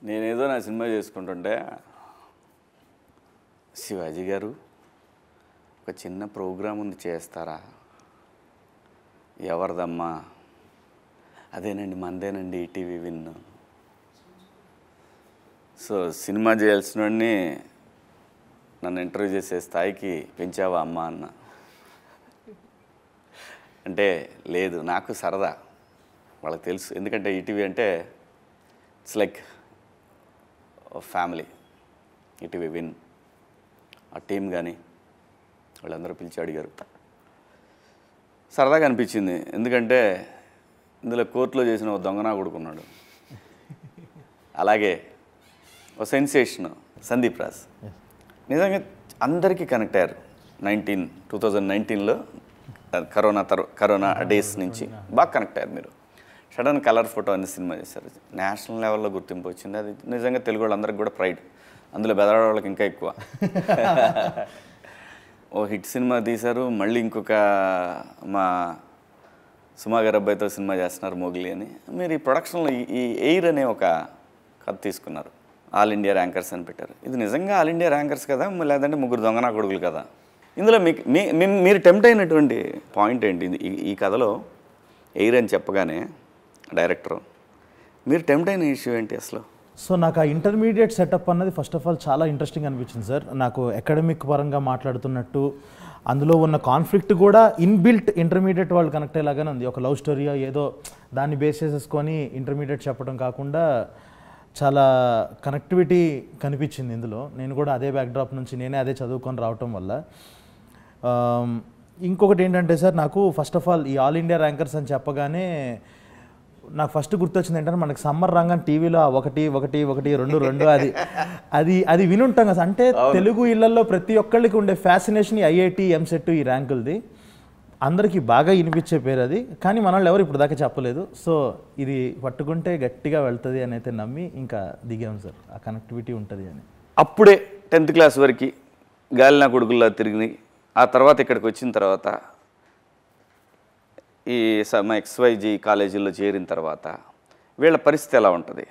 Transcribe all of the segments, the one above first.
నేనేదో నా సినిమా చేసుకుంటుంటే శివాజీ గారు ఒక చిన్న ప్రోగ్రాం ఉంది చేస్తారా? ఎవరిదమ్మా? అదేనండి మందేనండి ఈటీవీ విన్. సో సినిమా చేయాల్సిన వాడిని నన్ను ఇంటర్వ్యూ చేసే స్థాయికి పెంచావా అమ్మా అన్న. అంటే లేదు, నాకు సరదా, వాళ్ళకి తెలుసు. ఎందుకంటే ఈటీవీ అంటే it's like family. ETV win ఆ టీం కానీ వాళ్ళందరూ పిలిచి అడిగారు. సరదాగా అనిపించింది. ఎందుకంటే ఇందులో కోర్టులో చేసిన ఒక దొంగనా కొడుకున్నాడు, అలాగే ఒక సెన్సేషన్ సందీప్ రాజ్. నిజంగా అందరికీ కనెక్ట్ అయ్యారు. 2019లో కరోనా డేస్ నుంచి బాగా కనెక్ట్ అయ్యారు మీరు. సడన్ కలర్ ఫోటో అనే సినిమా చేశారు, నేషనల్ లెవెల్లో గుర్తింపు వచ్చింది. అది నిజంగా తెలుగు వాళ్ళందరికీ కూడా ప్రైడ్. అందులో బెదరాడ వాళ్ళకి ఇంకా ఎక్కువ. ఓ హిట్ సినిమా తీశారు. మళ్ళీ ఇంకొక మా సుమా గారి అబ్బాయితో సినిమా చేస్తున్నారు మోగిలి అని. మీరు ఈ ప్రొడక్షన్లో ఈ ఎయిర్ అనే ఒక కథ తీసుకున్నారు. ఆల్ ఇండియా ర్యాంకర్స్ అని పెట్టారు. ఇది నిజంగా ఆల్ ఇండియా ర్యాంకర్స్ కదా, లేదంటే ముగ్గురు దొంగనా కొడుకులు కదా? ఇందులో మీరు టెంప్ట్ అయినటువంటి పాయింట్ ఏంటి? ఈ కథలో ఎయిర్ అని చెప్పగానే డైరెక్టర్ మీరు టెంప్ట్ అయిన ఇష్యూ ఏంటి అసలు? సో నాకు ఆ ఇంటర్మీడియట్ సెటప్ అన్నది ఫస్ట్ ఆఫ్ ఆల్ చాలా ఇంట్రెస్టింగ్ అనిపించింది సార్. నాకు అకాడమిక్ పరంగా మాట్లాడుతున్నట్టు అందులో ఉన్న కాన్ఫ్లిక్ట్ కూడా ఇన్బిల్ట్ ఇంటర్మీడియట్ వాళ్ళు కనెక్ట్ అయ్యేలాగానే ఉంది. ఒక లవ్ స్టోరీయో ఏదో దాన్ని బేస్ చేసేసుకొని ఇంటర్మీడియట్ చెప్పడం కాకుండా చాలా కనెక్టివిటీ కనిపించింది ఇందులో. నేను కూడా అదే బ్యాక్డ్రాప్ నుంచి నేనే అదే చదువుకొని రావటం వల్ల. ఇంకొకటి ఏంటంటే సార్, నాకు ఫస్ట్ ఆఫ్ ఆల్ ఈ ఆల్ ఇండియా ర్యాంకర్స్ అని చెప్పగానే నాకు ఫస్ట్ గుర్తొచ్చింది ఏంటంటే, మనకి సమ్మర్ రంగం టీవీలో 1 1 1 2 2 అది వినుంటాం కదా. అంటే తెలుగు ఇళ్లలో ప్రతి ఒక్కళ్ళకి ఉండే ఫ్యాసినేషన్ ఐఐటి ఎంసెట్ ఈ ర్యాంకులది అందరికీ బాగా వినిపించే పేరు అది. కానీ మనల్ని ఎవరు ఇప్పుడు దాకా చెప్పలేదు. సో ఇది పట్టుకుంటే గట్టిగా వెళ్తుంది అని అయితే నమ్మి ఇంకా దిగాం సార్. ఆ కనెక్టివిటీ ఉంటుంది అని. అప్పుడే 10th క్లాస్ వరకు గాలినా కొడుకుల్లా తిరిగి, ఆ తర్వాత ఇక్కడికి వచ్చిన తర్వాత ఈ XYG కాలేజీల్లో చేరిన తర్వాత వీళ్ళ పరిస్థితి ఎలా ఉంటుంది?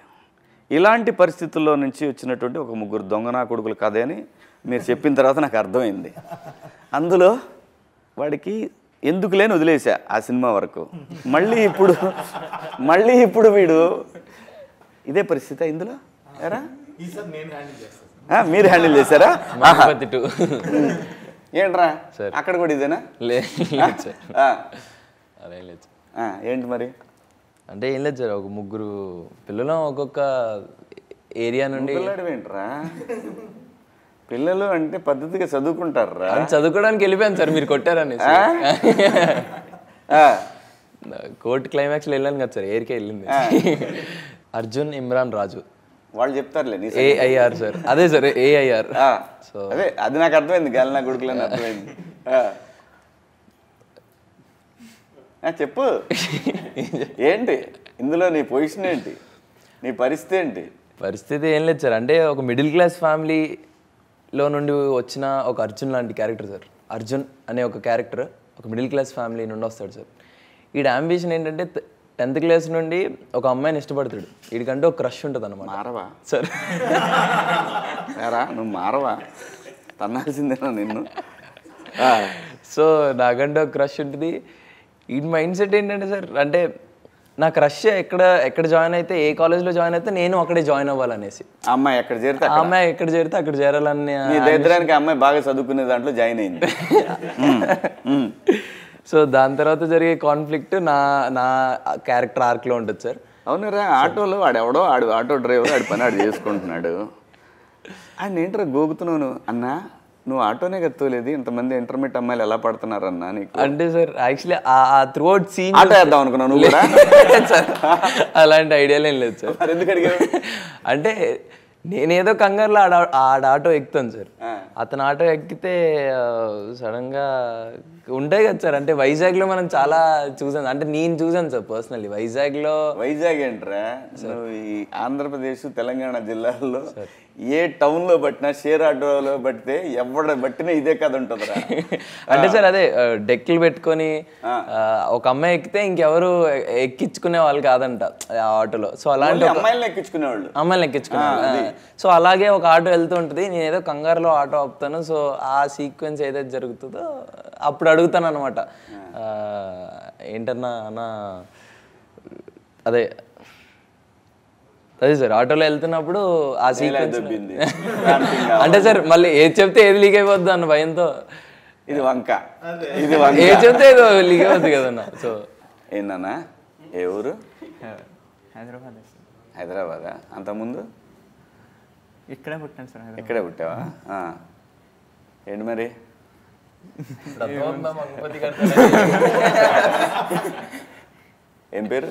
ఇలాంటి పరిస్థితుల్లో నుంచి వచ్చినటువంటి ఒక ముగ్గురు దొంగనా కొడుకులు కథ అని మీరు చెప్పిన తర్వాత నాకు అర్థమైంది. అందులో వాడికి ఎందుకు లేని వదిలేసా ఆ సినిమా వరకు. మళ్ళీ ఇప్పుడు వీడు ఇదే పరిస్థితి ఇందులో ఎరా మీరు హ్యాండిల్ చేశారా? ఏంట్రా అక్కడ కూడా ఇదేనా? అదేం లేదు. ఏంటి మరి? అంటే ఏం లేదు సార్, ఒక ముగ్గురు పిల్లలు ఒక్కొక్క ఏరియా నుండి. ఏంట్రా పిల్లలు అంటే పద్ధతిగా చదువుకుంటారా? చదువుకోవడానికి వెళ్ళిపోయాను సార్, మీరు కొట్టారని. కోర్టు క్లైమాక్స్లో వెళ్ళాను కదా సార్, ఏరికే వెళ్ళింది. అర్జున్, ఇమ్రాన్, రాజు వాళ్ళు చెప్తారులే. AIR సార్, అదే సార్ AIR. సో అదే అది నాకు అర్థమైంది, గాలినా కొడుకులని అర్థమైంది. చెప్పు ఏంటి ఇందులో నీ పొజిషన్ ఏంటి, నీ పరిస్థితి ఏంటి? పరిస్థితి ఏం లేదు సార్, అంటే ఒక మిడిల్ క్లాస్ ఫ్యామిలీలో నుండి వచ్చిన ఒక అర్జున్ లాంటి క్యారెక్టర్ సార్. అర్జున్ అనే ఒక క్యారెక్టర్ ఒక మిడిల్ క్లాస్ ఫ్యామిలీ నుండి వస్తాడు సార్. వీడి అంబిషన్ ఏంటంటే 10th క్లాస్ నుండి ఒక అమ్మాయిని ఇష్టపడతాడు. వీడికంటే ఒక క్రష్ ఉంటుంది అన్నమాట. మారవా సార్? నువ్వు మారవా, తన్నాల్సిందేనా నిన్ను? సో నాకంటే ఒక క్రష్ ఉంటుంది. ఈ మైండ్ సెట్ ఏంటంటే సార్, అంటే నా క్రష్ ఎక్కడ జాయిన్ అయితే, ఏ కాలేజ్లో జాయిన్ అయితే నేను అక్కడే జాయిన్ అవ్వాలనేసి. అమ్మాయి ఎక్కడ చేరితే అక్కడ చేరాలని. దరిద్రానికి అమ్మాయి బాగా చదువుకునే దాంట్లో జాయిన్ అయింది. సో దాని తర్వాత జరిగే కాన్ఫ్లిక్ట్ నా క్యారెక్టర్ ఆర్క్లో ఉంటుంది సార్. అవునురా, ఆటోలో వాడెవడో ఆటో డ్రైవర్ ఆడి పని ఆడు చేసుకుంటున్నాడు. ఆయన ఏంట్రా గోగుతున్నావు అన్నా, నువ్వు ఆటోనే గత్తోలేదు, ఇంతమంది ఇంటర్మీడియట్ అమ్మాయిలు ఎలా పడుతున్నారన్నా నీకు? అంటే సార్ యాక్చువల్లీ ఆ త్రూఅవుట్ సీన్ ఆటో వేద్దాం అనుకున్నావు నువ్వు కూడా? సార్ అలాంటి ఐడియాలు ఏం లేదు సార్. ఎందుకు అడిగావు? అంటే నేనేదో కంగారులో ఆడ ఆటో ఎక్కుతాను సార్. అతను ఆటో ఎక్కితే సడన్గా ఉంటాయి కదా సార్. అంటే వైజాగ్లో మనం చాలా చూసాను, అంటే నేను చూసాను సార్ పర్సనల్లీ వైజాగ్లో. వైజాగ్ ఏంట్రా, నువ్వు ఈ ఆంధ్రప్రదేశ్ తెలంగాణ జిల్లాల్లో ఏ టౌన్లో పట్టినా షేర్ ఆటోలో పట్టితే ఎవడ పట్టినా ఇదే కథ ఉంటుందిరా. అంటే సార్ అదే డెక్కులు పెట్టుకొని ఒక అమ్మాయి ఎక్కితే ఇంకెవరు ఎక్కించుకునే వాళ్ళు కాదంట ఆ ఆటోలో. సో అలాంటి అమ్మాయిలను ఎక్కించుకునేవాళ్ళు, అమ్మాయిలు ఎక్కించుకునేవాళ్ళు. సో అలాగే ఒక ఆటో వెళ్తూ ఉంటుంది, నేను ఏదో కంగారులో ఆటో ఆపుతాను. సో ఆ సీక్వెన్స్ ఏదైతే జరుగుతుందో అప్పుడు అడుగుతాను అనమాట, ఏంటన్నా అన్న అదే సార్ ఆటోలో వెళ్తున్నప్పుడు ఆ సీక్వెన్స్ అంటే సార్ మళ్ళీ ఏది చెప్తే ఏది లీక్ అయిపోద్ది అన్న భయంతో. ఇది వంక, ఏది చెప్తే ఏదో లీక్ అయిపోద్ది కదన్న. సో ఏందన్నా ఏ ఊరు? హైదరాబాద్. హైదరాబాదా? అంతకుముందు ఇక్కడే పుట్టాను సార్. ఇక్కడే పుట్టావా? ఏంటి మరి ఏం పేరు?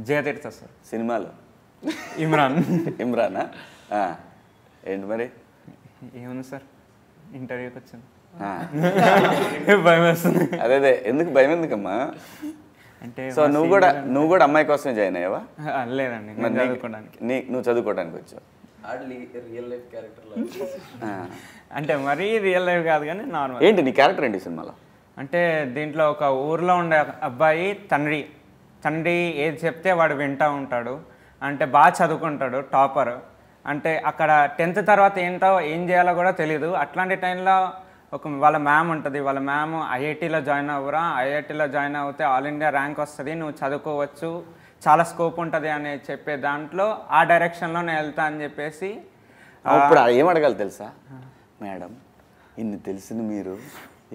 జయతీర్థ సార్. సినిమాలో ఇమ్రాన్. ఇమ్రానా? ఏంటి మరి? ఏముంది సార్, ఇంటర్వ్యూకి వచ్చాను. భయం వేస్తుంది. అదే ఎందుకు భయం ఎందుకమ్మా? అంటే సో నువ్వు కూడా అమ్మాయి కోసమే జాయిన్ అయ్యావా? లేదండి, చదువుకోవడానికి. నువ్వు చదువుకోవడానికి వచ్చావు? రియల్ లైఫ్ క్యారెక్టర్ అంటే మరీ రియల్ లైఫ్ కాదు కానీ నార్మల్. ఏంటి నీ క్యారెక్టర్ ఏంటి సినిమాలో? అంటే దీంట్లో ఒక ఊర్లో ఉండే అబ్బాయి తండ్రి ఏది చెప్తే వాడు వింటూ ఉంటాడు. అంటే బాగా చదువుకుంటాడు, టాపర్. అంటే అక్కడ 10th తర్వాత ఏం చేయాలో కూడా తెలియదు. అట్లాంటి టైంలో వాళ్ళ మ్యామ్ ఉంటుంది. వాళ్ళ మ్యామ్ ఐఐటీలో జాయిన్ అవ్వరా, ఐఐటీలో జాయిన్ అవుతే ఆల్ ఇండియా ర్యాంక్ వస్తుంది, నువ్వు చదువుకోవచ్చు, చాలా స్కోప్ ఉంటుంది అని చెప్పే దాంట్లో ఆ డైరెక్షన్లో నేను వెళ్తా అని చెప్పేసి. ఇప్పుడు ఏం అడగాలి తెలుసా? మేడం ఇన్ని తెలిసిన మీరు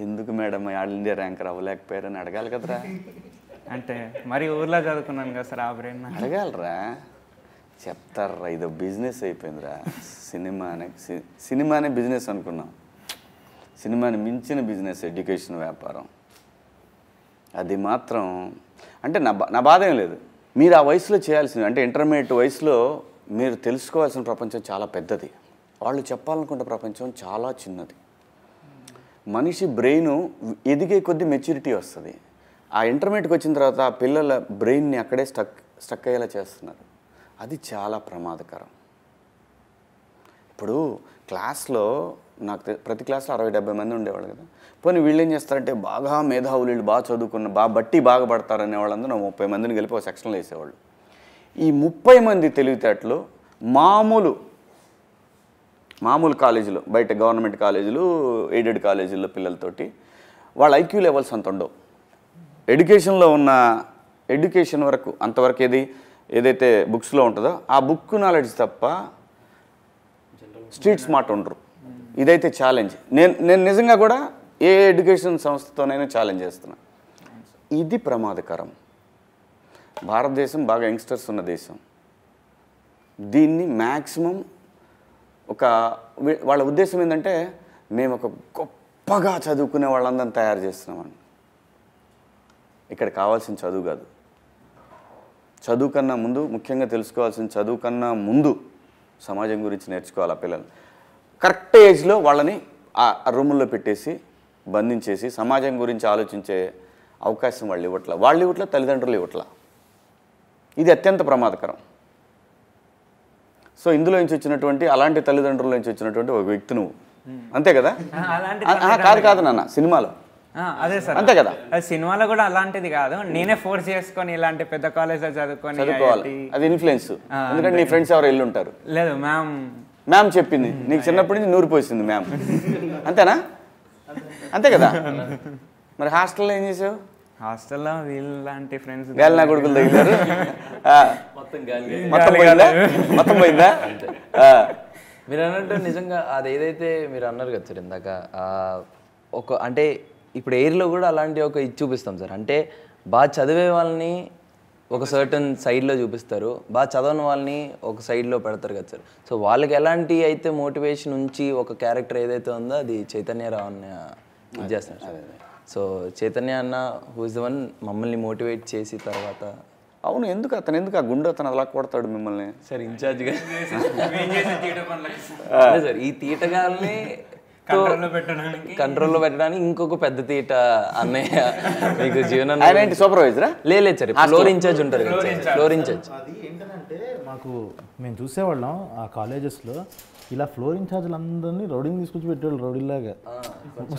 ఎందుకు మేడం ఆల్ ఇండియా ర్యాంకర్ అవ్వలేకపోయారని అడగాలి కదరా. అంటే మరి ఊర్లో చదువుకున్నాను కదా సార్, ఆ బ్రెయిన్ అడగాలరా. చెప్తారా, ఇదో బిజినెస్ అయిపోయిందిరా. సినిమానే బిజినెస్ అనుకున్నాం. సినిమాని మించిన బిజినెస్ ఎడ్యుకేషన్, వ్యాపారం. అది మాత్రం అంటే నా బాధ ఏం లేదు. మీరు ఆ వయసులో చేయాల్సింది, అంటే ఇంటర్మీడియట్ వయసులో మీరు తెలుసుకోవాల్సిన ప్రపంచం చాలా పెద్దది, వాళ్ళు చెప్పాలనుకుంటే ప్రపంచం చాలా చిన్నది. మనిషి బ్రెయిన్ ఎదిగే కొద్దీ మెచ్యూరిటీ వస్తుంది. ఆ ఇంటర్మీడియట్కి వచ్చిన తర్వాత ఆ పిల్లల బ్రెయిన్ని అక్కడే స్టక్ అయ్యేలా చేస్తున్నారు. అది చాలా ప్రమాదకరం. ఇప్పుడు క్లాస్లో నాకు ప్రతి క్లాస్లో 60-70 మంది ఉండేవాళ్ళు కదా. పోనీ వీళ్ళు ఏం చేస్తారంటే బాగా మేధావులు, వీళ్ళు బాగా చదువుకున్న బాగా పడతారనే వాళ్ళందరూ 30 మందిని కలిపి ఒక సెక్షన్లో వేసేవాళ్ళు. ఈ 30 మంది తెలివితేటలు మామూలు కాలేజీలో, బయట గవర్నమెంట్ కాలేజీలు, ఎయిడెడ్ కాలేజీల్లో పిల్లలతోటి వాళ్ళ ఐక్యూ లెవెల్స్ అంత ఉండవు. ఎడ్యుకేషన్లో ఉన్న ఎడ్యుకేషన్ వరకు అంతవరకు ఏదైతే బుక్స్లో ఉంటుందో ఆ బుక్ నాలెడ్జ్ తప్ప స్ట్రీట్ స్మార్ట్ ఉండరు. ఇదైతే ఛాలెంజ్. నేను నిజంగా కూడా ఏ ఎడ్యుకేషన్ సంస్థతోనైనా ఛాలెంజ్ చేస్తున్నా. ఇది ప్రమాదకరం. భారతదేశం బాగా యంగ్స్టర్స్ ఉన్న దేశం. దీన్ని మ్యాక్సిమం వాళ్ళ ఉద్దేశం ఏంటంటే మేము ఒక గొప్పగా చదువుకునే వాళ్ళందరం తయారు చేస్తున్నామని. ఇక్కడ కావాల్సిన చదువు కాదు. చదువు కన్నా ముందు, ముఖ్యంగా తెలుసుకోవాల్సిన చదువు కన్నా ముందు సమాజం గురించి నేర్చుకోవాలి. ఆ పిల్లలు కరెక్ట్ ఏజ్లో వాళ్ళని ఆ రూముల్లో పెట్టేసి బంధించేసి సమాజం గురించి ఆలోచించే అవకాశం వాళ్ళు ఇవ్వట్ల, తల్లిదండ్రులు ఇవ్వట్ల. ఇది అత్యంత ప్రమాదకరం. సో ఇందులో నుంచి వచ్చినటువంటి, అలాంటి తల్లిదండ్రుల నుంచి వచ్చినటువంటి ఒక వ్యక్తి నువ్వు, అంతే కదా? కాదు నాన్న, సినిమాలో అదే సార్, అంతే కదా? సినిమాలో కూడా అలాంటిది కాదు, నేనే ఫోర్స్ చేసుకొని ఇలాంటి పెద్ద కాలేజ్లో చదువుకోవాలి. అది ఇన్ఫ్లుయెన్స్. ఎందుకంటే నీ ఫ్రెండ్స్ ఎవరు వెళ్ళి ఉంటారు. లేదు, మ్యామ్ చెప్పింది, నీకు చిన్నప్పటి నుంచి నూరు పోసింది మ్యామ్, అంతేనా? అంతే కదా? మరి హాస్టల్లో ఏం చేసావు? హాస్టల్లో వీళ్ళంటి ఫ్రెండ్స్ గాలి నా కొడుకులు తగిలారు. మొత్తం పోయిందా? మీరు అన్నట్టు నిజంగా అది ఏదైతే మీరు అన్నారు కదా సార్ ఇందాక, అంటే ఇప్పుడు ఎయిర్లో కూడా అలాంటి ఇది చూపిస్తాం సార్. అంటే బాగా చదివే వాళ్ళని ఒక సర్టన్ సైడ్లో చూపిస్తారు, బాగా చదవని వాళ్ళని ఒక సైడ్లో పెడతారు కదా సార్. సో వాళ్ళకి ఎలాంటి అయితే మోటివేషన్ ఉంచి ఒక క్యారెక్టర్ ఏదైతే ఉందో అది చైతన్యరావు అన్న ఇది చేస్తున్నారు. సో చైతన్య అన్న హూ ఇస్ ద వన్ మమ్మల్ని మోటివేట్ చేసి తర్వాత. అవును, ఎందుకు ఆ గుండె అతను అలా కొడతాడు మిమ్మల్ని? సార్ ఇన్ఛార్జ్గా సార్ ఈ తీటగాల్ని కంట్రోల్లో పెట్టడానికి ఇంకొక పెద్ద తీట అన్నయ్య మీకు జీవనం ఆయన ఏంటి సూపర్వైజరా? లేదు సార్, ఫ్లోర్ ఇన్ఛార్జ్ ఉంటారు కదా సార్, ఫ్లోర్ ఇన్ఛార్జ్. అది ఏంటంటే మాకు మేము చూసేవాళ్ళం ఆ కాలేజెస్లో ఇలా ఫ్లోర్ ఇన్ఛార్జ్లు అందరినీ రౌడీని తీసుకొచ్చి పెట్టేవాళ్ళు రౌడీలాగా.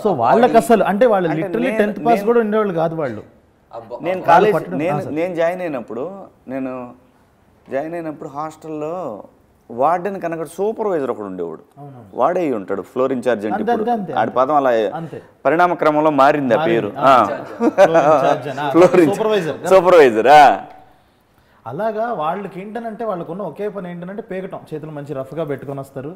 సో వాళ్ళకి అసలు అంటే వాళ్ళు లిటరలీ 10th పాస్ కూడా ఉండేవాళ్ళు కాదు వాళ్ళు. నేను కాలేజ్ నేను జాయిన్ అయినప్పుడు హాస్టల్లో వార్డెన్ కనుక సూపర్వైజర్ ఒకడు ఉండేవాడు. వాడే ఉంటాడు ఫ్లోర్ ఇన్ఛార్జ్ అంటే. ఇప్పుడు ఆడి పదం అలా పరిణామ క్రమంలో మారింది ఆ పేరు. ఫ్లోర్ సూపర్వైజరా. అలాగా వాళ్ళకి ఏంటనంటే వాళ్ళకున్న ఒకే పని ఏంటంటే పేకటం, చేతులు మంచి రఫ్గా పెట్టుకొని వస్తారు,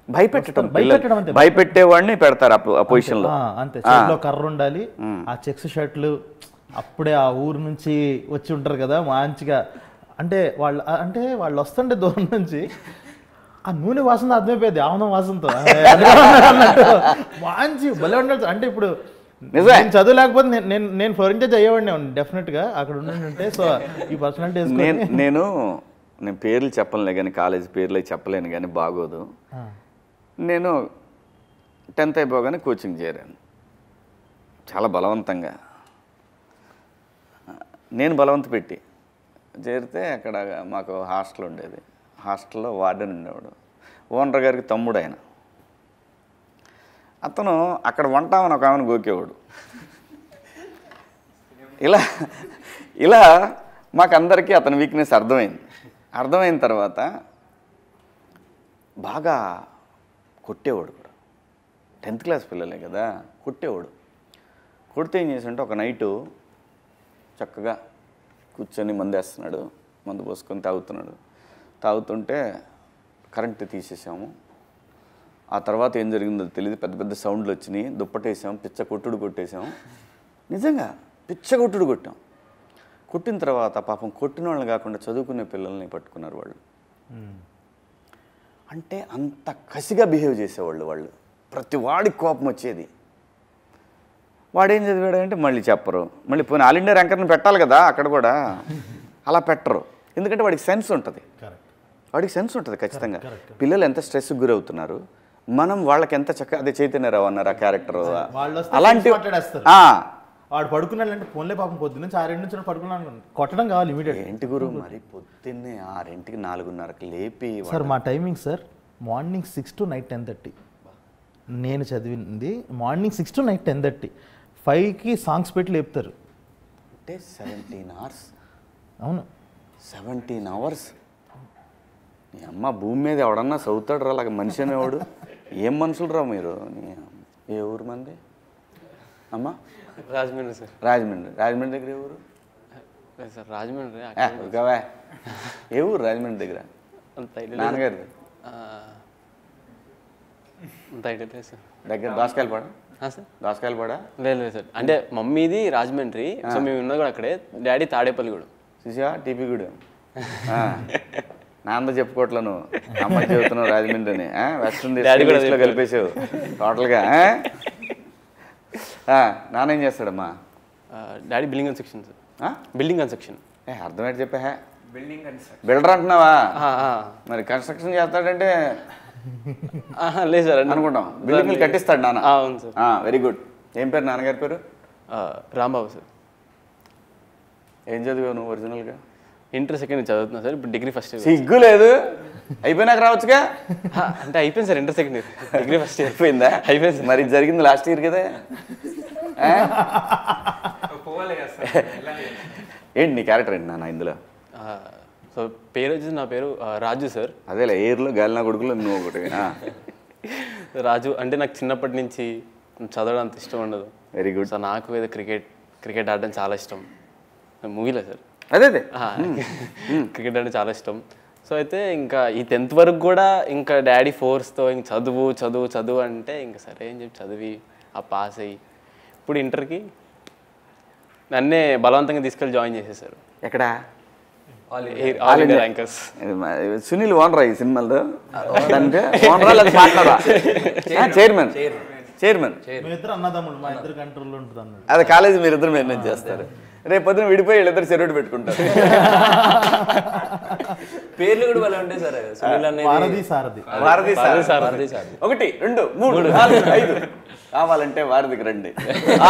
భయపెట్టడం అంతే. భయపెట్టేవాడిని పెడతారు ఆ పొజిషన్ లో అంతే. చేతిలో కర్ర ఉండాలి, ఆ చెక్స్ షర్ట్లు. అప్పుడే ఆ ఊరు నుంచి వచ్చి ఉంటారు కదా మంచిగా. అంటే వాళ్ళు వస్తుంటే దూరం నుంచి ఆ నూనె వాసన అర్థమైపోయేది, ఆనందం వాసనతో మంచి భలే ఉండాలి. అంటే ఇప్పుడు నేను చదువు లేకపోతే నేను ఫ్లోర్ ఇన్ఛార్జ్ అయ్యేవాడిని డెఫినెట్గా అక్కడ ఉంటే. సో ఈ పర్సనాలిటీ నేను పేర్లు చెప్పనులే కానీ, కాలేజ్ పేర్లు చెప్పలేను కానీ బాగోదు. నేను 10th అయిపోగానే కోచింగ్ చేరాను చాలా బలవంతంగా. నేను బలవంత పెట్టి చేరితే అక్కడ మాకు హాస్టల్ ఉండేది. హాస్టల్లో వార్డెన్ ఉండేవాడు, ఓనర్ గారికి తమ్ముడు ఆయన. అతను అక్కడ వంటామని ఒక ఆమెను గోకేవాడు. ఇలా మాకందరికీ అతని వీక్నెస్ అర్థమైన తర్వాత బాగా కొట్టేవాడు కూడా. 10th క్లాస్ పిల్లలే కదా, కొట్టేవాడు. కొడితే ఏం చేసాడంటే ఒక నైటు చక్కగా కూర్చొని మందేస్తున్నాడు, మందు పోసుకొని తాగుతుంటే కరెంటు తీసేసాము. ఆ తర్వాత ఏం జరిగిందో తెలియదు, పెద్ద పెద్ద సౌండ్లు వచ్చినాయి, దుప్పటేసాం, పిచ్చ కొట్టుడు కొట్టేసాం. నిజంగా పిచ్చ కొట్టుడు కొట్టాం. కొట్టిన తర్వాత పాపం కొట్టిన వాళ్ళని కాకుండా చదువుకునే పిల్లల్ని పట్టుకున్నారు వాళ్ళు. అంటే అంత కసిగా బిహేవ్ చేసేవాళ్ళు వాళ్ళు. ప్రతి వాడికి కోపం వచ్చేది. వాడేం చదివాడంటే మళ్ళీ చెప్పరు. మళ్ళీ పోనీ ఆల్ ఇండియా ర్యాంకర్ని పెట్టాలి కదా, అక్కడ కూడా అలా పెట్టరు. ఎందుకంటే వాడికి సెన్స్ ఉంటుంది, ఖచ్చితంగా. పిల్లలు ఎంత స్ట్రెస్కి గురవుతున్నారు, మనం వాళ్ళకి ఎంత చక్కగా. అదే చైతన్యరావు అన్నారు ఆ క్యారెక్టర్. అలాంటి వాడు పడుకున్నాడంటే ఫోన్లే పాపం పొద్దున్న 6 నుంచి పడుకున్నాను, కొట్టడం కావాలి ఇమీడియట్. ఏంటి గురు మరి పొద్దున్నే 6కి 4:30కి లేపి. సార్ మా timing sir morning 6 to night 10:30. నేను చదివింది మార్నింగ్ 6 to నైట్ 10:30. 5కి సాంగ్స్ పెట్టి లేపుతారు. అంటే 17 hours. అవును, 17 hours. నీ అమ్మ భూమి మీద ఎవడన్నా చదువుతాడు రా అలాగ మనిషి అనేవాడు. ఏం మనుషులు రా మీరు. ఏ ఊరు మంది అమ్మ? రాజమండ్రి సార్. రాజమండ్రి దగ్గర ఏ ఊరు సార్? రాజమండ్రి. ఏ ఊరు రాజమండ్రి దగ్గర? నాన్నగారిది దగ్గర దోసకాయలపాడ. దోసకాయలపాడ లేదు సార్, అంటే మమ్మీది రాజమండ్రి, సో మేము ఉన్నది కూడా అక్కడే. డాడీ తాడేపల్లి కూడా. చూసా టీపీ కూడా. నాన్న చెప్పుకోవట్లా నువ్వు, అమ్మ చెబుతున్నావు రాజమండ్రి అని. వెస్ట్రన్ లో కలిపేసావు టోటల్గా. నాన్న ఏం చేస్తాడమ్మా? Daddy building construction sir. Building construction. అర్థమైతే చెప్పా. బిల్డర్ అంటున్నావా? మరి కన్స్ట్రక్షన్ చేస్తాడంటే లేదు సార్ అనుకుంటాం. బిల్డింగ్లు కట్టిస్తాడు నాన్న. అవును సార్. Very good. ఏం పేరు నాన్నగారి పేరు? రాంబాబు సార్. ఏం చదివావు నువ్వు ఒరిజినల్గా? ఇంటర్ సెకండ్ చదువుతున్నా సార్, ఇప్పుడు డిగ్రీ ఫస్ట్ ఇయర్. సిగ్గు లేదు, అయిపోయినాక రావచ్చుగా. అంటే అయిపోయింది sir, inter second year, degree first year అయిపోయిందా? అయిపోయింది. మరి జరిగింది లాస్ట్ ఇయర్ కదా. ఏంటి నీ క్యారెక్టర్ ఏంటి నాన్న ఇందులో? సో పేరు వచ్చేసి నా పేరు రాజు సార్. అదేలే, ఎయిర్లో గాలినా కొడుకులో నువ్వు ఒకటి. రాజు అంటే నాకు చిన్నప్పటి నుంచి చదవడం అంత ఇష్టం ఉండదు. Very good. సో నాకు ఏదో క్రికెట్ ఆడడం చాలా ఇష్టం. మూవీలో సార్ అదే క్రికెట్ అంటే చాలా ఇష్టం. సో అయితే ఇంకా ఈ 10th వరకు కూడా ఇంకా డాడీ ఫోర్స్తో ఇంక చదువు అంటే ఇంకా సరే అని చెప్పి చదివి ఆ పాస్ అయ్యి ఇప్పుడు ఇంటర్కి నన్నే బలవంతంగా తీసుకెళ్ళి జాయిన్ చేసేసారు. ఎక్కడ? All India rankers. సునీల్ ఓనరా ఈ సినిమాలో? చైర్మన్. అన్నదమ్ముడు, మా ఇద్దరు కంట్రోల్లో ఉంటుంది అన్నాడు. అదే కాలేజీ మీరిద్దరు మేనేజ్ చేస్తారు. రేపు పొద్దున విడిపోయి వీళ్ళిద్దరు చెరువుడు పెట్టుకుంటారు. పేర్లు కూడా భలే ఉంటాయి సార్. సునీల్ అనేది వారధి సారథి. వారధి సారథి. 1 2 3 4 5 కావాలంటే వారధికి రండి.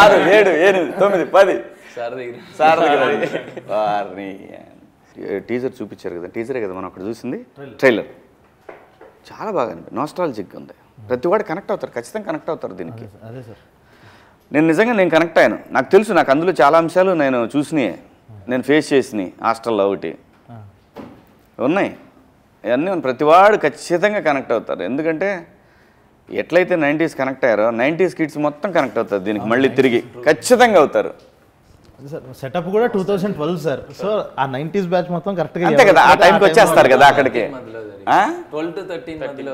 6 7 8 9 10 సారథికి రండి. వారిని టీజర్ చూపించారు కదా, టీజరే కదా మనం అక్కడ చూసింది, ట్రైలర్ చాలా బాగా నాస్టాలజిక్ ఉంది. ప్రతి వాడు కనెక్ట్ అవుతారు, ఖచ్చితంగా కనెక్ట్ అవుతారు దీనికి. అదే సార్, నేను కనెక్ట్ అయ్యాను. నాకు తెలుసు, నాకు అందులో చాలా అంశాలు నేను చూసినాయి, నేను ఫేస్ చేసినాయి. హాస్టల్లో ఒకటి ఉన్నాయి, ఇవన్నీ ప్రతివాడు ఖచ్చితంగా కనెక్ట్ అవుతారు. ఎందుకంటే ఎట్లయితే 90s కనెక్ట్ అయ్యారో 90s కిడ్స్ మొత్తం కనెక్ట్ అవుతారు దీనికి, మళ్ళీ తిరిగి ఖచ్చితంగా అవుతారు. సార్ సెటప్ కూడా 2012 సార్. సో ఆ 90s బ్యాచ్ మొత్తం కరెక్ట్గా అంతే కదా, ఆ టైంకి వచ్చేస్తారు కదా అక్కడికి. 12 to 13 మధ్యలో.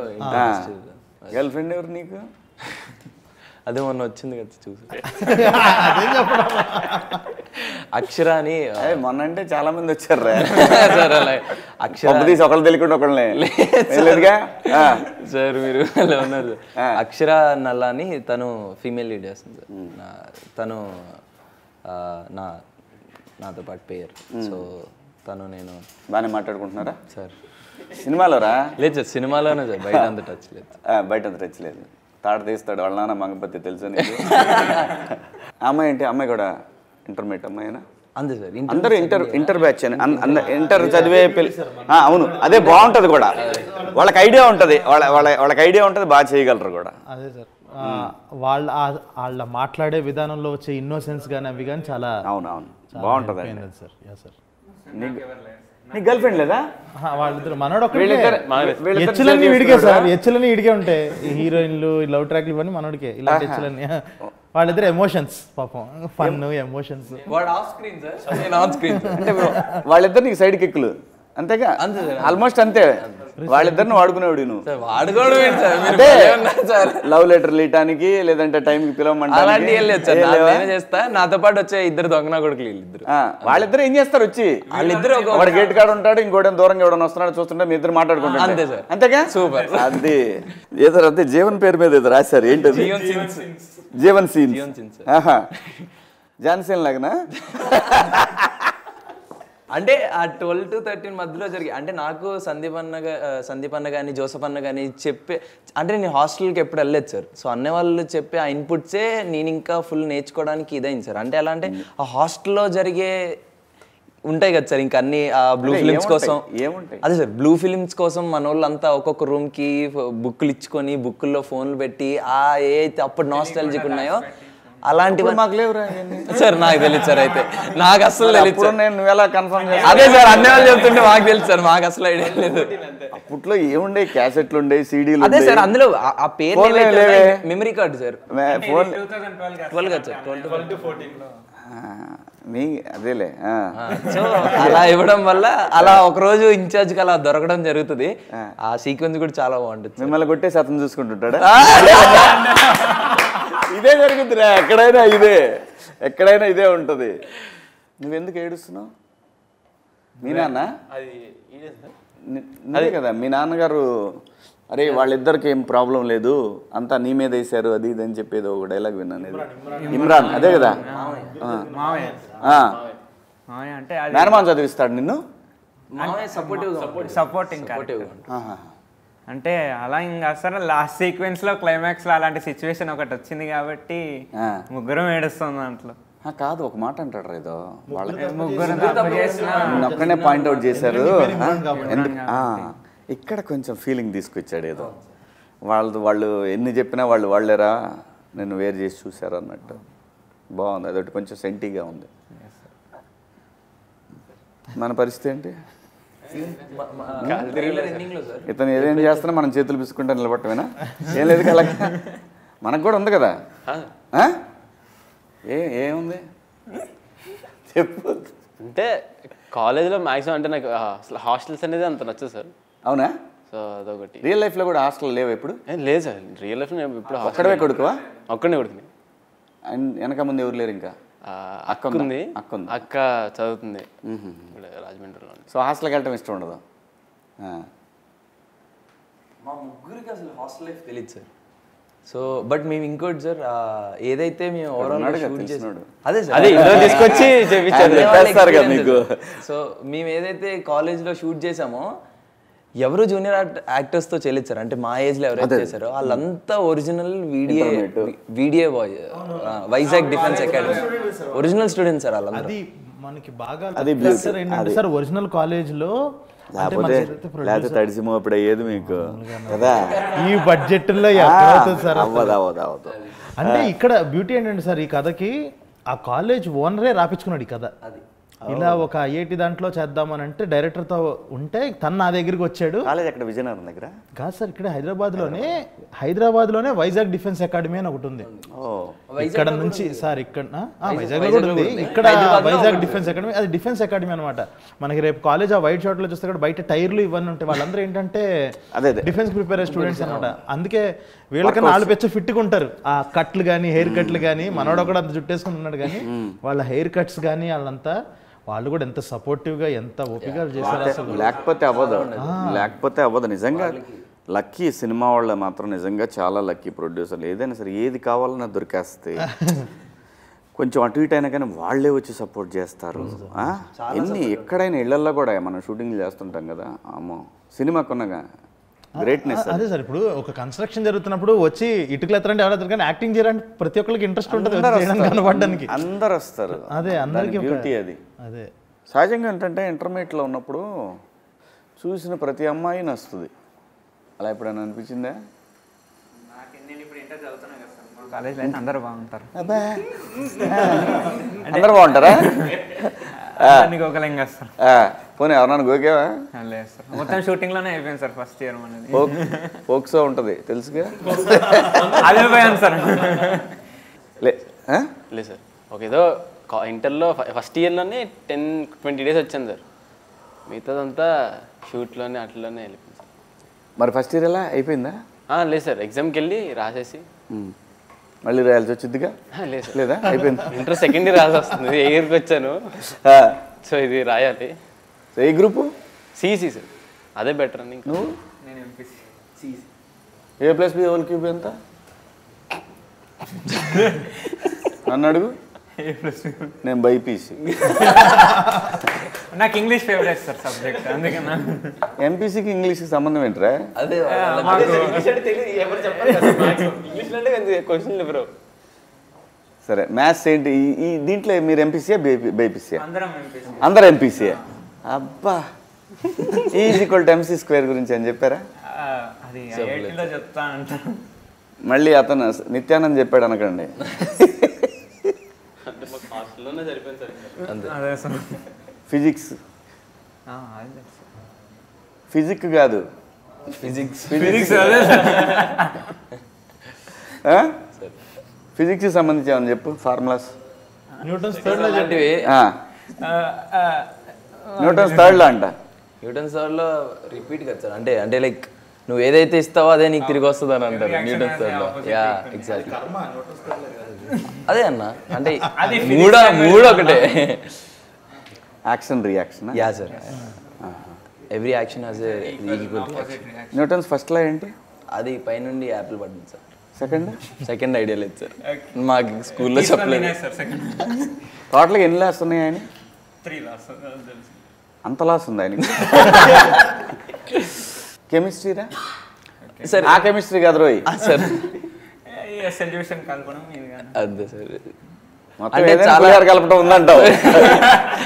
గర్ల్ ఫ్రెండ్ ఎవరు నీకు? అదే మొన్న వచ్చింది కదా చూసి. అక్షర అని మొన్న అంటే చాలా మంది వచ్చారు సార్. అలా అక్షర తీసి ఒకళ్ళు తెలియకుండా ఒకళ్ళే లేదుగా సార్. మీరు అలా ఉన్నారు. అక్షర నల్ల అని తను ఫీమేల్ లీడ్ చేస్తుంది సార్. తను నాతో పాటు పేరు. సో తను నేను బాగానే మాట్లాడుకుంటున్నారా సార్? సినిమాలో రా? లేదు సార్, సినిమాలోనే సార్, బయట అంత టచ్ లేదు. బయట అంత టచ్ లేదు. తాడు తీస్తాడు వాళ్ళ నాన్న మంగపతి, తెలుసు నీకు? అమ్మాయి ఏంటి, అమ్మాయి కూడా ఇంటర్మీడియట్ అమ్మాయినా? అంతే సార్, అందరూ ఇంటర్ బ్యాచ్ అని, ఇంటర్ చదివే అవును, అదే బాగుంటుంది కూడా. వాళ్ళకి ఐడియా ఉంటుంది, వాళ్ళకి ఐడియా ఉంటుంది, బాగా చేయగలరు కూడా. అదే సార్, వాళ్ళ మాట్లాడే విధానంలో వచ్చే ఇన్నోసెన్స్ కానీ అవి కానీ చాలా అవును బాగుంటుంది సార్. Yeah sir. నీ గర్ల్ ఫ్రెండ్ లేదా? వాళ్ళిద్దరు మనోడు ఎచ్చులన్నీ విడిగే సార్, ఎచ్చులన్నీ విడిగే ఉంటాయి. హీరోయిన్లు, లవ్ ట్రాక్లు ఇవన్నీ మనోడికే, ఇలాంటి ఎచ్చులన్నీ. వాళ్ళిద్దరు ఎమోషన్స్, పాపం ఫన్ ఎమోషన్స్. అంటే వాళ్ళిద్దరు నీకు సైడ్ కిక్కులు అంతేగా? ఆల్మోస్ట్ అంతే. వాళ్ళిద్దరిని వాడుకునేవాడు నువ్వు. అంటే లవ్ లెటర్ లీయటానికి, లేదంటే టైంకి పిలవమంటే చేస్తా. నాతో పాటు వచ్చే ఇద్దరు దొంగనా కొడుకులు వీళ్ళిద్దరు. వాళ్ళిద్దరు ఏం చేస్తారు వచ్చి? వాళ్ళిద్దరు ఒక గేట్ కాడ ఉంటాడు, ఇంకోటి దూరంగా ఎవడన్నా వస్తున్నాడు, చూస్తుంటే మీ ఇద్దరు మాట్లాడుకుంటారు. అంతే సార్, అంతేగా? సూపర్. అది ఏదో అదే జీవన్ పేరు మీద ఏదో రాశారు, ఏంటది? జీవన్ సీన్స్. జాన్సీన్ లాగనా? అంటే ఆ 12 to 13 మధ్యలో జరిగి, అంటే నాకు సందీప్ అన్న కానీ జోసఫ్ అన్న కానీ చెప్పే, అంటే నేను హాస్టల్కి ఎప్పుడు వెళ్ళలేదు సార్. సో అన్న వాళ్ళు చెప్పే ఆ ఇన్పుట్సే నేను ఇంకా ఫుల్ నేర్చుకోవడానికి ఇదైంది సార్. అంటే ఎలా అంటే ఆ హాస్టల్లో జరిగే ఉంటాయి కదా సార్, ఇంకా అన్ని బ్లూ ఫిలిమ్స్ కోసం. అదే సార్, బ్లూ ఫిలిమ్స్ కోసం మన వాళ్ళంతా ఒక్కొక్క రూమ్కి బుక్కులు ఇచ్చుకొని, బుక్కుల్లో ఫోన్లు పెట్టి ఏ అయితే అప్పుడు నాస్టాలజిక్ ఉన్నాయో అలాంటివి మాకు లేవురా సార్. నాకు తెలియదు సార్, అయితే నాకు అసలు తెలియదు. నేను ఎలా కన్ఫర్మ్ చేస్తాను? అదే సార్, అన్ని వాళ్ళు చెప్తుంటే మాకు తెలుసు సార్, మాకు అసలు ఐడియా లేదు. అప్పట్లో ఏముండే, క్యాసెట్లు ఉండే, సీడీలు. అదే సార్, అందులో ఆ పేరు మెమరీ కార్డు సార్. 12 కదా సార్, 12 to 14 మీ అదేలే. సో అలా ఇవ్వడం వల్ల అలా ఒక రోజు ఇన్ఛార్జ్కి అలా దొరకడం జరుగుతుంది. ఆ సీక్వెన్స్ కూడా చాలా బాగుంటుంది. మిమ్మల్ని కొట్టేసి అతను చూసుకుంటుంటాడా? ఇదే జరుగుతుందిరా, ఎక్కడైనా ఇదే ఉంటుంది. నువ్వెందుకు ఏడుస్తున్నావు? మీ నాన్న అదే కదా, మీ నాన్నగారు అరే వాళ్ళిద్దరికి ఏం ప్రాబ్లం లేదు, అంతా నీ మీద వేసారు అది ఇది అని చెప్పేది ఒక డైలాగ్ విన్నాను. ఇమ్రాన్ అదే కదా? మేనమాన్ చదివిస్తాడు నిన్ను? సపోర్టింగ్. అంటే అలా ఇంకా అసలు లాస్ట్ సీక్వెన్స్ లో క్లైమాక్స్ లో అలాంటి సిచ్యువేషన్ ఒకటి వచ్చింది కాబట్టి ముగ్గురం ఏడుస్తాం దాంట్లో. కాదు, ఒక మాట అంటాడు ఏదో, వాళ్ళకి ముగ్గురు ఒక్కనే పాయింట్అవుట్ చేశారు. ఇక్కడ కొంచెం ఫీలింగ్ తీసుకొచ్చాడు ఏదో, వాళ్ళు ఎన్ని చెప్పినా వాళ్ళేరా నేను వేరు చేసి చూశారు అన్నట్టు. బాగుంది, అదొకటి కొంచెం సెంటీగా ఉంది. మన పరిస్థితి ఏంటి? ఇతను ఏదేం చేస్తున్నా మనం చేతులు పిసుకుంటా నిలబట్టమేనా? ఏం లేదు కదా, మనకు కూడా ఉంది కదా. ఏముంది చెప్పు. అంటే కాలేజ్లో మ్యాక్సిమం అంటే నాకు అసలు హాస్టల్స్ అనేది అంత నచ్చదు సార్. అవునా? సో అదొకటి. రియల్ లైఫ్లో కూడా హాస్టల్ లేవు ఎప్పుడు? లేదు సార్, రియల్ లైఫ్లో నేను ఇప్పుడు ఒక్కడే కొడుకువా? ఒక్కడే కొడుకుని. వెనక ముందు ఎవరు లేరు? ఇంకా అక్క ఉంది, అక్క చదువుతుంది రాజమండ్రిలో. సో హాస్టల్కి వెళ్ళటం ఇష్టం ఉండదు? మా ముగ్గురికి అసలు హాస్టల్ లైఫ్ తెలియదు సార్. సో బట్ మేము ఇంకోటి సార్ ఏదైతే మేము ఓవరాల్ షూట్ చేసాం అదే సార్ అదే ఇంట్లో తీసుకొచ్చి చేపించారు చెప్పేస్తారు కదా మీకు. సో మేము ఏదైతే కాలేజ్లో షూట్ చేసామో ఎవరు జూనియర్ యాక్టర్స్తో చేయలేదు సార్. అంటే మా ఏజ్లో ఎవరైతే చేశారో వాళ్ళంతా original video boy Vizag defence academy original students sir వాళ్ళందరూ. అది మనకి బాగా అది సార్ ఏంటంటే సార్ ఒరిజినల్ కాలేజ్లో లేకపోతే తడిసిమో అప్పుడు అయ్యేది మీకు కదా. ఈ బడ్జెట్లో ఎక్కడ అవుతుంది సార్ అసలు? అవ్వదు. అంటే ఇక్కడ బ్యూటీ ఏంటంటే సార్ ఈ కథకి ఆ కాలేజ్ ఓనరే రాపించుకున్నాడు ఈ కథ. ఇలా ఒక ఐఐటి దాంట్లో చేద్దామని అంటే డైరెక్టర్తో ఉంటే తను నా దగ్గరికి వచ్చాడు. కాలేజ్ అక్కడ విజయనగరం దగ్గర కాదు సార్ ఇక్కడ హైదరాబాద్లోనే వైజాగ్ డిఫెన్స్ అకాడమీ అని ఒకటి ఉంది. ఇక్కడ నుంచి సార్ ఇక్కడ వైజాగ్లో కూడా ఉంది. ఇక్కడ వైజాగ్ డిఫెన్స్ అకాడమీ, అది డిఫెన్స్ అకాడమీ అనమాట. మనకి రేపు కాలేజ్ ఆ వైట్ షార్ట్లో చూస్తే కూడా బయట టైర్లు ఇవన్నీ ఉంటాయి. వాళ్ళందరూ ఏంటంటే డిఫెన్స్ ప్రిపేర్ అయ్యే స్టూడెంట్స్ అనమాట. అందుకే వీళ్ళకన్నా వాళ్ళు పెచ్చ ఫిట్గా ఉంటారు. ఆ కట్లు కానీ హెయిర్ కట్లు కానీ మనోడు కూడా అంత జుట్టేసుకుని ఉన్నాడు కానీ వాళ్ళ హెయిర్ కట్స్ కానీ వాళ్ళంతా వాళ్ళు కూడా ఎంత సపోర్టివ్గా ఎంత ఓపిక చేశారు అసలు. లేకపోతే అవ్వదు నిజంగా. లక్కీ సినిమా వాళ్ళ మాత్రం నిజంగా చాలా లక్కీ ప్రొడ్యూసర్లు. ఏదైనా సరే ఏది కావాలన్నా దొరికేస్తే కొంచెం అటు ఇటు అయినా కానీ వాళ్ళే వచ్చి సపోర్ట్ చేస్తారు. ఎక్కడైనా ఇళ్లల్లో కూడా మనం షూటింగ్లు చేస్తుంటాం కదా, అమ్మో సినిమాకున్నగా గ్రేట్నెస్. అదే సార్ ఇప్పుడు ఒక కన్స్ట్రక్షన్ జరుగుతున్నప్పుడు వచ్చి ఇటుకలు ఎత్తారంటే ఎవరు కానీ యాక్టింగ్ చేయాలంటే ప్రతి ఒక్కరికి ఇంట్రెస్ట్ ఉంటుంది కనబడడానికి. అందరు వస్తారు. అదే అందరికీ బ్యూటీ అది. అదే సహజంగా ఏంటంటే ఇంటర్మీడియట్లో ఉన్నప్పుడు చూసిన ప్రతి అమ్మాయి నచ్చుతుంది. అలా ఎప్పుడైనా అనిపించిందా? కాలేజ్లో అయితే అందరూ బాగుంటారు. అందరు బాగుంటారా? గోకలింగేస్తారు. పోనీ ఎవరన్నా గోకేవా? లేదు సార్, మొత్తం షూటింగ్లోనే అయిపోయింది సార్ ఫస్ట్ ఇయర్ అనేది. ఫోక్సో ఉంటుంది తెలుసుగా. అదే పోయాను సార్. లేదు సార్ ఓకే ఏదో ఇంటర్లో ఫస్ట్ ఇయర్లోనే 10-20 days వచ్చాను సార్. మిగతాదంతా షూట్లోనే అట్లనే వెళ్ళిపోయింది సార్. మరి ఫస్ట్ ఇయర్ ఎలా అయిపోయిందా? లేదు సార్ ఎగ్జామ్కి వెళ్ళి రాసేసి మళ్ళీ రాయాల్సి వచ్చిందిగా? లేదు సార్ లేదా అయిపోయింది. ఇంటర్ సెకండ్ ఇయర్ రాసి వస్తుంది. ఏ ఇయర్కి వచ్చాను సో ఇది రాయాలి. ఏ గ్రూపు? CEC sir. అదే బెటర్ అని. నువ్వు? నేను ఎంపీసీ. A+B హోల్ క్యూబ్ ఎంత? నన్ను అడుగు. నేను బైపీసీ. నాకు ఇంగ్లీష్ ఫేవరెట్ సార్ సబ్జెక్ట్, అందుకన్నా. ఎంపీసీకి ఇంగ్లీష్కి సంబంధం ఏంట్రా? అదే క్వశ్చన్ బ్రో. సరే మ్యాథ్స్ ఏంటి? ఈ దీంట్లో మీరు ఎంపీసీయా బైపీసీయా? అందరం ఎంపీసీ. అందరు ఎంపీసీయా? అబ్బా E=MC² గురించి అని చెప్పారా? అది ఐఐటీలో చెప్తా అంటారు. మళ్ళీ అతను నిత్యానంద్ చెప్పాడు అనకండి. అదే సార్. ఫిజిక్స్ ఫిజిక్స్ కాదు ఫిజిక్స్ అదే సార్. ఫిజిక్స్కి సంబంధించి ఏమని చెప్పు ఫార్ములాస్. న్యూటన్స్ థర్డ్ లాంటివి. న్యూటన్స్ థర్డ్లో అంట. న్యూటన్స్ థర్డ్లో రిపీట్ కదా సార్. అంటే లైక్ నువ్వు ఏదైతే ఇస్తావో అదే నీకు తిరిగి వస్తుంది అని అంటారు న్యూటన్స్ థర్డ్లో. యా ఎగ్జాక్ట్లీ అదే అన్న. అంటే మూడు ఒకటే. Action reaction. Yeah sir every action has a equal. Newton's first law ఏంటి? అది పైనుండి యాపిల్ పడింది సార్. సెకండ్ ఐడియా లేదు సార్, మాకు స్కూల్లో చెప్పలేదు. టోటల్గా ఎన్ని లాస్ ఉన్నాయి ఆయన? 3 లాస్. అంత లాస్ ఉంది ఆయన. కెమిస్ట్రీరా సార్? ఆ కెమిస్ట్రీ కాదు రోయ్ సార్. సొల్యూషన్ కనుగొనడం ఇది కాదు. అంతే సార్. అంటే చాలా కలపడం ఉందంటావు.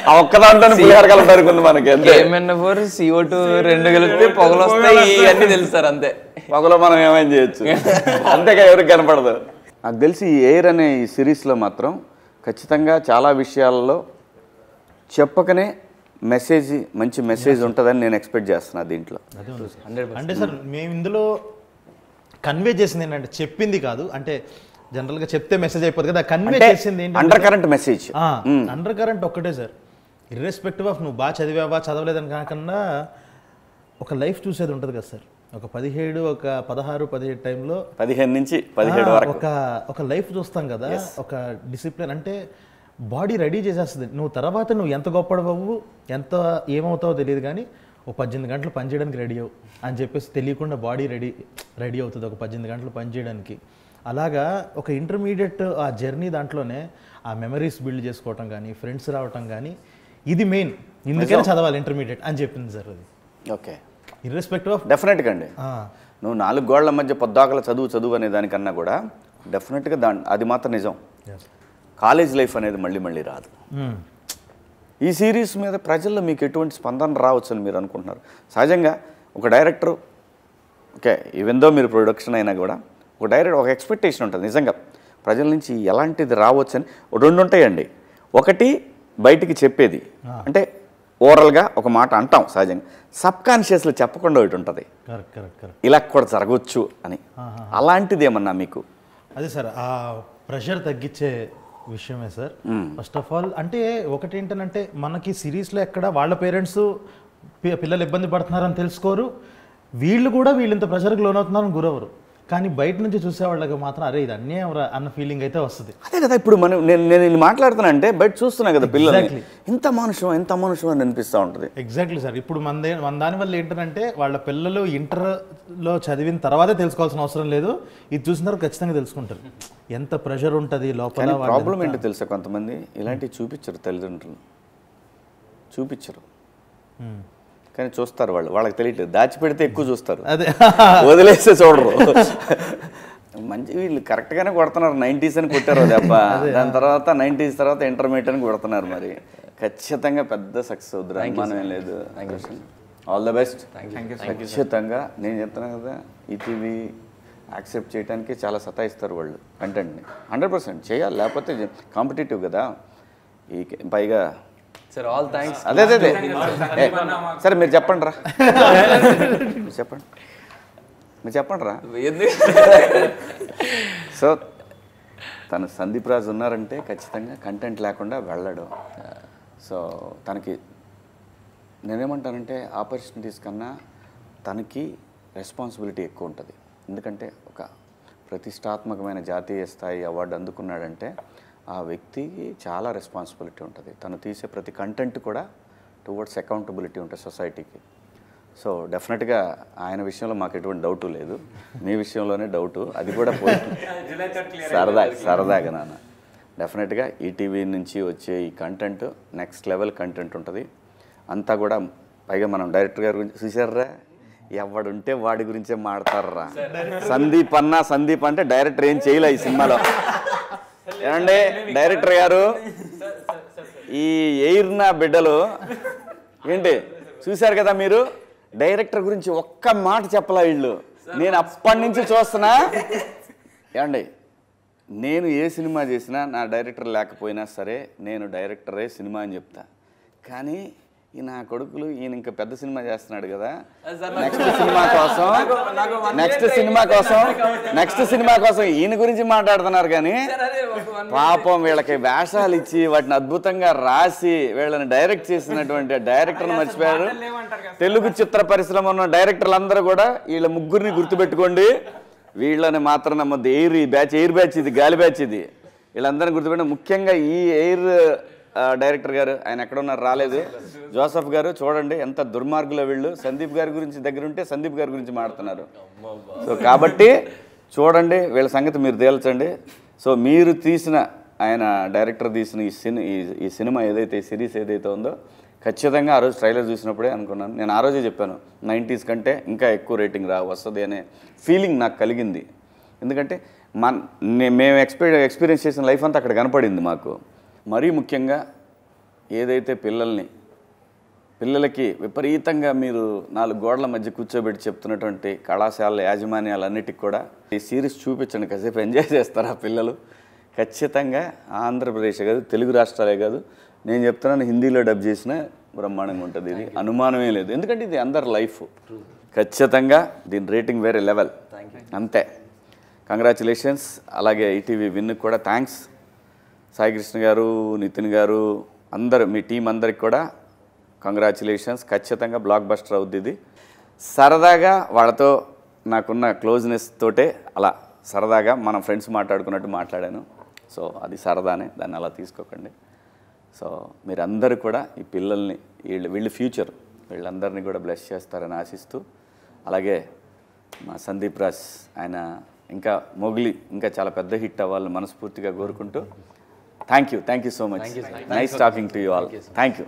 ఆ ఒక్క దాంట్లో పులిహార కలపడానికి ఉంది మనకి. KMNO4 CO2 రెండు కలిపితే పొగలు వస్తాయి ఇవన్నీ తెలుసు సార్. అంతే పొగలో మనం ఏమైనా చేయొచ్చు, అంతేగా ఎవరికి కనపడదు. నాకు తెలిసి ఈ ఎయిర్ అనే ఈ సిరీస్లో మాత్రం ఖచ్చితంగా చాలా విషయాల్లో చెప్పకనే మంచి మెసేజ్ ఉంటుందని నేను ఎక్స్పెక్ట్ చేస్తున్నాను దీంట్లో. అంటే సార్ మేము ఇందులో కన్వే చేసింది ఏంటంటే చెప్పింది కాదు, అంటే జనరల్గా చెప్తే మెసేజ్ అయిపోతుంది కదా, కన్వే చేసింది ఏంటి under current message. Under current ఒక్కటే సార్, ఇర్రెస్పెక్టివ్ ఆఫ్ నువ్వు బాగా చదివావా చదవలేదని కాకుండా ఒక లైఫ్ చూసేది ఉంటుంది కదా సార్. ఒక 17 ఒక 16 17 టైంలో 15 నుంచి 17 వరకు ఒక లైఫ్ చూస్తాం కదా. ఒక డిసిప్లిన్ అంటే బాడీ రెడీ చేసేస్తుంది. నువ్వు తర్వాత నువ్వు ఎంత గొప్పడవు ఎంత ఏమవుతావో తెలియదు కానీ ఒక 18 గంటలు పనిచేయడానికి రెడీ అవ్వు అని చెప్పేసి తెలియకుండా బాడీ రెడీ అవుతుంది ఒక 18 గంటలు పనిచేయడానికి. అలాగా ఒక ఇంటర్మీడియట్ ఆ జర్నీ దాంట్లోనే ఆ మెమరీస్ బిల్డ్ చేసుకోవటం కానీ ఫ్రెండ్స్ రావటం కానీ ఇది మెయిన్, ఇందుకనే చదవాలి ఇంటర్మీడియట్ అని చెప్పింది సార్ అది. ఓకే, ఇర్రెస్పెక్టివ్ ఆఫ్ డెఫినెట్గా అండి. నువ్వు 4 గోడల మధ్య పొద్దాకల చదువు అనే దానికన్నా కూడా డెఫినెట్గా అది మాత్రం నిజం. కాలేజ్ లైఫ్ అనేది మళ్ళీ రాదు. ఈ సిరీస్ మీద ప్రజల్లో మీకు ఎటువంటి స్పందన రావచ్చు అని మీరు అనుకుంటున్నారు? సహజంగా ఒక డైరెక్టర్, ఓకే ఈవెన్ దో మీరు ప్రొడక్షన్ అయినా కూడా ఒక డైరెక్టర్ ఒక ఎక్స్పెక్టేషన్ ఉంటుంది నిజంగా ప్రజల నుంచి ఎలాంటిది రావచ్చు అని. 2 ఉంటాయండి. ఒకటి బయటికి చెప్పేది, అంటే ఓవరాల్గా ఒక మాట అంటాం సహజంగా, సబ్కాన్షియస్లో చెప్పకుండా ఒకటి ఉంటుంది, ఇలా కూడా జరగవచ్చు అని. అలాంటిది ఏమన్నా మీకు? అదే సార్, ఆ ప్రెషర్ తగ్గించే విషయమే సార్. ఫస్ట్ ఆఫ్ ఆల్ అంటే ఒకటి ఏంటంటే మనకి సిరీస్లో ఎక్కడ వాళ్ళ పేరెంట్స్ పిల్లలు ఇబ్బంది పడుతున్నారని తెలుసుకోరు, వీళ్ళు కూడా వీళ్ళంత ప్రెషర్కి లోనవుతున్నారని గురవరు. కానీ బయట నుంచి చూసే వాళ్ళకి మాత్రం అరే ఇది అన్యాయం అన్న ఫీలింగ్ అయితే వస్తుంది. అదే కదా ఇప్పుడు నేను మాట్లాడుతున్నా అంటే బయట చూస్తున్నా కదా పిల్లలు ఇంత మనుషం అని అనిపిస్తూ ఉంటుంది. Exactly sir. ఇప్పుడు మన దానివల్ల ఏంటంటే వాళ్ళ పిల్లలు ఇంటర్లో చదివిన తర్వాతే తెలుసుకోవాల్సిన అవసరం లేదు, ఇది చూసిన తర్వాత ఖచ్చితంగా తెలుసుకుంటారు ఎంత ప్రెషర్ ఉంటుంది లోపల. ప్రాబ్లం ఏంటో తెలుసా, కొంతమంది ఇలాంటివి చూపించరు, తల్లిదండ్రులు చూపించరు కానీ చూస్తారు, వాళ్ళకి తెలియట్లేదు, దాచిపెడితే ఎక్కువ చూస్తారు, అదే వదిలేస్తే చూడరు. మంచి వీళ్ళు కరెక్ట్గానే కొడుతున్నారు, 90s అని కొట్టారు దెబ్బ, దాని తర్వాత 90s తర్వాత ఇంటర్మీడియట్ అని కొడుతున్నారు. మరి ఖచ్చితంగా పెద్ద సక్సెస్ అవుతుంది, అనుమానం ఏం లేదు. All the best. ఖచ్చితంగా నేను చెప్తున్నాను కదా, ఈటీవీ యాక్సెప్ట్ చేయడానికి చాలా సతాయిస్తారు వాళ్ళు కంటెంట్ని. 100% చేయాలి, లేకపోతే కాంపిటేటివ్ కదా. ఈ పైగా సార్ ఆల్ థ్యాంక్స్. అదే సరే మీరు చెప్పండి రా, మీరు చెప్పండి రా. సో తను సందీప్ రాజు ఉన్నారంటే ఖచ్చితంగా కంటెంట్ లేకుండా వెళ్ళడు. సో తనకి నేనేమంటానంటే ఆపర్చునిటీస్ కన్నా తనకి రెస్పాన్సిబిలిటీ ఎక్కువ ఉంటుంది. ఎందుకంటే ఒక ప్రతిష్టాత్మకమైన జాతీయ స్థాయి అవార్డు అందుకున్నాడంటే ఆ వ్యక్తికి చాలా రెస్పాన్సిబిలిటీ ఉంటుంది. తను తీసే ప్రతి కంటెంట్ కూడా టువర్డ్స్ అకౌంటబిలిటీ ఉంటుంది సొసైటీకి. సో డెఫినెట్గా ఆయన విషయంలో మాకు ఎటువంటి డౌటు లేదు, మీ విషయంలోనే డౌటు, అది కూడా సరదాగా నాన్న. డెఫినెట్గా ఈటీవీ నుంచి వచ్చే ఈ కంటెంట్ నెక్స్ట్ లెవెల్ కంటెంట్ ఉంటుంది అంతా కూడా. పైగా మనం డైరెక్టర్ గారి గురించి చూసారా, ఎవడుంటే వాడి గురించే మాడతారా. సందీప్ అంటే డైరెక్టర్ ఏం చేయలే ఈ సినిమాలో. ఏమండి డైరెక్టర్ గారు, ఈ ఎయిర్నా బిడ్డలు ఏంటి చూశారు కదా మీరు, డైరెక్టర్ గురించి ఒక్క మాట చెప్పలా వీళ్ళు. నేను అప్పటి నుంచి చూస్తున్నా. ఏమండి నేను ఏ సినిమా చేసినా నా డైరెక్టర్ లేకపోయినా సరే నేను డైరెక్టరే సినిమా అని చెప్తా. కానీ ఈ నా కొడుకులు ఈయన ఇంకా పెద్ద సినిమా చేస్తున్నాడు కదా, నెక్స్ట్ సినిమా కోసం ఈయన గురించి మాట్లాడుతున్నారు. కానీ పాపం వీళ్ళకి వేషాలు ఇచ్చి వాటిని అద్భుతంగా రాసి వీళ్ళని డైరెక్ట్ చేసినటువంటి డైరెక్టర్ని మర్చిపోయారు. తెలుగు చిత్ర పరిశ్రమ ఉన్న డైరెక్టర్లు అందరూ కూడా వీళ్ళ ముగ్గురిని గుర్తుపెట్టుకోండి, వీళ్ళని మాత్రం నమ్మద్దు. ఎయిర్ బ్యాచ్ ఇది గాలి బ్యాచ్ ఇది, వీళ్ళందరినీ గుర్తుపెట్టి. ముఖ్యంగా ఈ ఎయిర్ డైరెక్టర్ గారు, ఆయన ఎక్కడ ఉన్నారు రాలేదు, జోసఫ్ గారు చూడండి ఎంత దుర్మార్గులో వీళ్ళు. సందీప్ గారి గురించి దగ్గర ఉంటే సందీప్ గారి గురించి మాట్లాడుతున్నారు. సో కాబట్టి చూడండి వీళ్ళ సంగతి మీరు తేల్చండి. సో మీరు తీసిన ఆయన డైరెక్టర్ తీసిన ఈ సినిమా ఏదైతే సిరీస్ ఏదైతే ఉందో ఖచ్చితంగా ఆ రోజు ట్రైలర్ చూసినప్పుడే అనుకున్నాను. నేను ఆ రోజే చెప్పాను 90s కంటే ఇంకా ఎక్కువ రేటింగ్ వస్తుంది అనే ఫీలింగ్ నాకు కలిగింది. ఎందుకంటే మేము ఎక్స్పీరియన్స్ చేసిన లైఫ్ అంతా అక్కడ కనపడింది మాకు. మరీ ముఖ్యంగా ఏదైతే పిల్లలకి విపరీతంగా మీరు 4 గోడల మధ్య కూర్చోబెట్టి చెప్తున్నటువంటి కళాశాలల యాజమాన్యాలన్నిటికి కూడా ఈ సిరీస్ చూపించండి, కాసేపు ఎంజాయ్ చేస్తారు ఆ పిల్లలు. ఖచ్చితంగా ఆంధ్రప్రదేశ్ కాదు, తెలుగు రాష్ట్రాలే కాదు, నేను చెప్తున్నాను హిందీలో డబ్ చేసిన బ్రహ్మాండంగా ఉంటుంది, ఇది అనుమానమే లేదు. ఎందుకంటే ఇది అందరి లైఫ్. ఖచ్చితంగా దీని రేటింగ్ వేరే లెవెల్, అంతే. కంగ్రాచులేషన్స్. అలాగే ఈటీవీ విన్కి కూడా థ్యాంక్స్. సాయి కృష్ణ గారు, నితిన్ గారు, అందరూ మీ టీం అందరికి కూడా కంగ్రాచులేషన్స్. ఖచ్చితంగా బ్లాక్ బస్టర్ అవుద్ది ఇది. సరదాగా వాళ్ళతో నాకున్న క్లోజ్నెస్ తోటే అలా సరదాగా మనం ఫ్రెండ్స్ మాట్లాడుకున్నట్టు మాట్లాడాను. సో అది సరదానే, దాన్ని అలా తీసుకోకండి. సో మీరందరూ కూడా ఈ పిల్లల్ని వీళ్ళ ఫ్యూచర్ వీళ్ళందరినీ కూడా బ్లెస్ చేస్తారని ఆశిస్తూ, అలాగే మా సందీప్ రాజ్ ఆయన ఇంకా మొగిలి ఇంకా చాలా పెద్ద హిట్ అవ్వాలని మనస్ఫూర్తిగా కోరుకుంటూ thank you so much nice talking to you all thank you